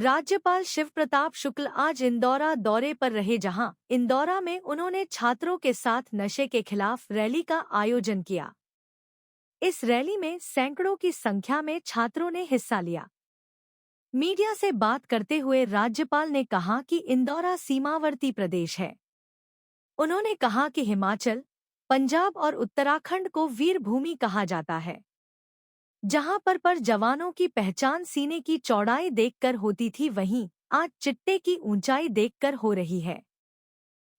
राज्यपाल शिव प्रताप शुक्ल आज इंदौरा दौरे पर रहे, जहां इंदौरा में उन्होंने छात्रों के साथ नशे के खिलाफ रैली का आयोजन किया। इस रैली में सैकड़ों की संख्या में छात्रों ने हिस्सा लिया। मीडिया से बात करते हुए राज्यपाल ने कहा कि इंदौरा सीमावर्ती प्रदेश है। उन्होंने कहा कि हिमाचल, पंजाब और उत्तराखंड को वीर भूमि कहा जाता है, जहां पर जवानों की पहचान सीने की चौड़ाई देखकर होती थी, वहीं आज चिट्टे की ऊंचाई देखकर हो रही है।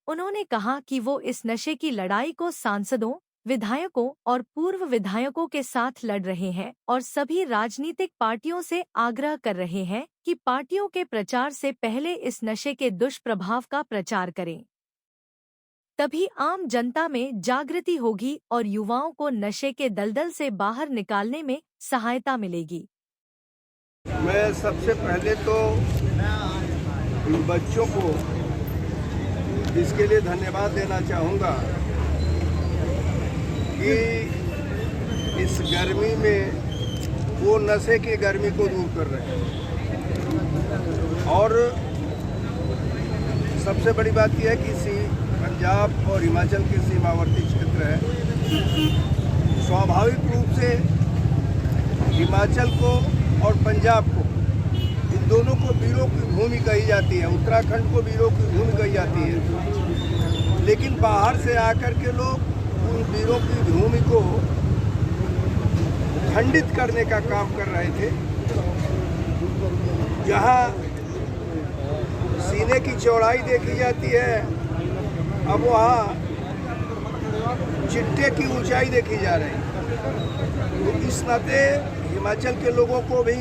उन्होंने कहा कि वो इस नशे की लड़ाई को सांसदों, विधायकों और पूर्व विधायकों के साथ लड़ रहे हैं और सभी राजनीतिक पार्टियों से आग्रह कर रहे हैं कि पार्टियों के प्रचार से पहले इस नशे के दुष्प्रभाव का प्रचार करें। तभी आम जनता में जागृति होगी और युवाओं को नशे के दलदल से बाहर निकालने में सहायता मिलेगी। मैं सबसे पहले तो इन बच्चों को इसके लिए धन्यवाद देना चाहूँगा कि इस गर्मी में वो नशे की गर्मी को दूर कर रहे हैं। और सबसे बड़ी बात यह है कि पंजाब और हिमाचल के सीमावर्ती क्षेत्र है। स्वाभाविक रूप से हिमाचल को और पंजाब को, इन दोनों को वीरों की भूमि कही जाती है, उत्तराखंड को वीरों की भूमि कही जाती है। लेकिन बाहर से आकर के लोग उन वीरों की भूमि को खंडित करने का काम कर रहे थे। जहाँ सीने की चौड़ाई देखी जाती है, अब वहाँ चिट्टे की ऊंचाई देखी जा रही है। तो इस नाते हिमाचल के लोगों को भी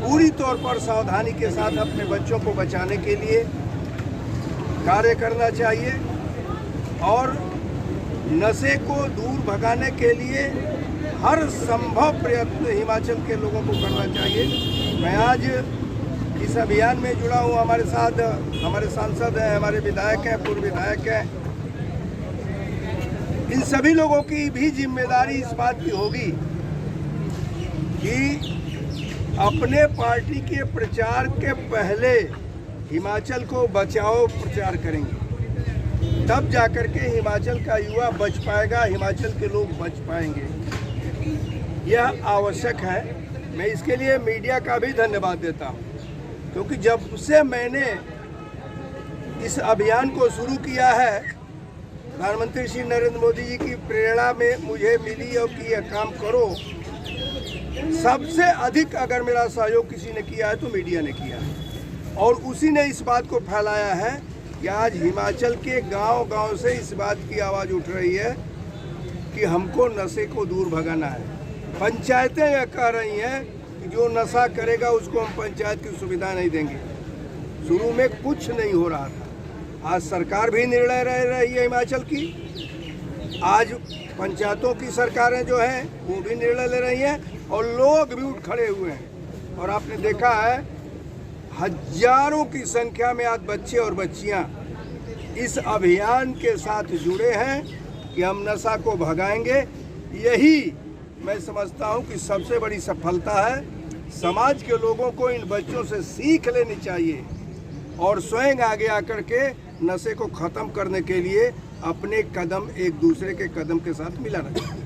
पूरी तौर पर सावधानी के साथ अपने बच्चों को बचाने के लिए कार्य करना चाहिए और नशे को दूर भगाने के लिए हर संभव प्रयत्न हिमाचल के लोगों को करना चाहिए। मैं आज इस अभियान में जुड़ा हूँ। हमारे साथ हमारे सांसद हैं, हमारे विधायक हैं, पूर्व विधायक हैं। इन सभी लोगों की भी जिम्मेदारी इस बात की होगी कि अपने पार्टी के प्रचार के पहले हिमाचल को बचाओ प्रचार करेंगे, तब जाकर के हिमाचल का युवा बच पाएगा, हिमाचल के लोग बच पाएंगे। यह आवश्यक है। मैं इसके लिए मीडिया का भी धन्यवाद देता हूँ, क्योंकि जब से मैंने इस अभियान को शुरू किया है, प्रधानमंत्री श्री नरेंद्र मोदी जी की प्रेरणा में मुझे मिली और कि यह काम करो, सबसे अधिक अगर मेरा सहयोग किसी ने किया है तो मीडिया ने किया है। और उसी ने इस बात को फैलाया है कि आज हिमाचल के गांव-गांव से इस बात की आवाज़ उठ रही है कि हमको नशे को दूर भगाना है। पंचायतें यह कह रही हैं कि जो नशा करेगा उसको हम पंचायत की सुविधा नहीं देंगे। शुरू में कुछ नहीं हो रहा था, आज सरकार भी निर्णय रही है हिमाचल की। आज पंचायतों की सरकारें जो हैं वो भी निर्णय ले रही हैं और लोग भी उठ खड़े हुए हैं। और आपने देखा है हजारों की संख्या में आज बच्चे और बच्चियां इस अभियान के साथ जुड़े हैं कि हम नशा को भगाएंगे। यही मैं समझता हूं कि सबसे बड़ी सफलता है। समाज के लोगों को इन बच्चों से सीख लेनी चाहिए और स्वयं आगे आकर के नशे को ख़त्म करने के लिए अपने कदम एक दूसरे के कदम के साथ मिलाना चाहिए।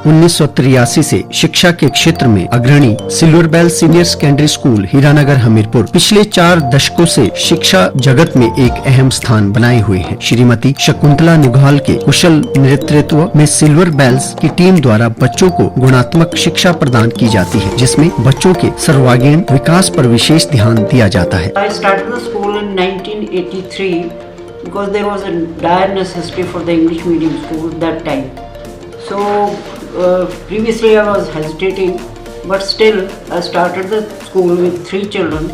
1983 से शिक्षा के क्षेत्र में अग्रणी silver bell senior secondary school Hiranagar Hamirpur पिछले 4 दशकों से शिक्षा जगत में एक अहम स्थान बनाए हुए हैं। श्रीमती शकुंतला निघाल के कुशल नेतृत्व में सिल्वर बेल्स की टीम द्वारा बच्चों को गुणात्मक शिक्षा प्रदान की जाती है, जिसमें बच्चों के सर्वांगीण विकास पर विशेष ध्यान दिया जाता है। I started the school in 1983 because there was a dire necessity for the English medium school that time. So previously I was hesitating, but still I started the school with 3 children,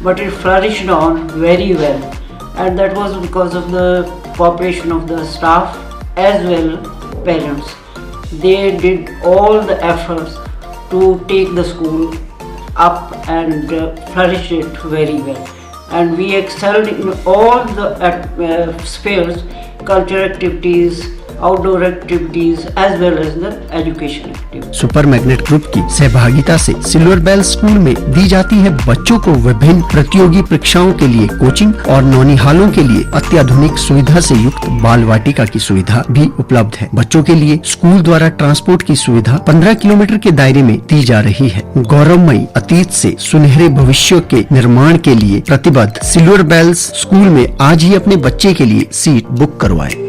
but it flourished on very well, and that was because of the cooperation of the staff as well parents. They did all the efforts to take the school up and flourish it very well, and we excelled in all the spheres, cultural activities, outdoor activities as well as the education activities. Super magnet group की सहभागिता से silver bell school में दी जाती है बच्चों को विभिन्न प्रतियोगी परीक्षाओं के लिए कोचिंग और नौनिहालों के लिए अत्याधुनिक सुविधा से युक्त बाल वाटिका की सुविधा भी उपलब्ध है। बच्चों के लिए स्कूल द्वारा ट्रांसपोर्ट की सुविधा 15 किलोमीटर के दायरे में दी जा रही है। गौरवमयी अतीत से सुनहरे भविष्य के निर्माण के लिए प्रतिबद्ध सिल्वर बेल्स स्कूल में आज ही अपने बच्चे के लिए सीट बुक करवाएं।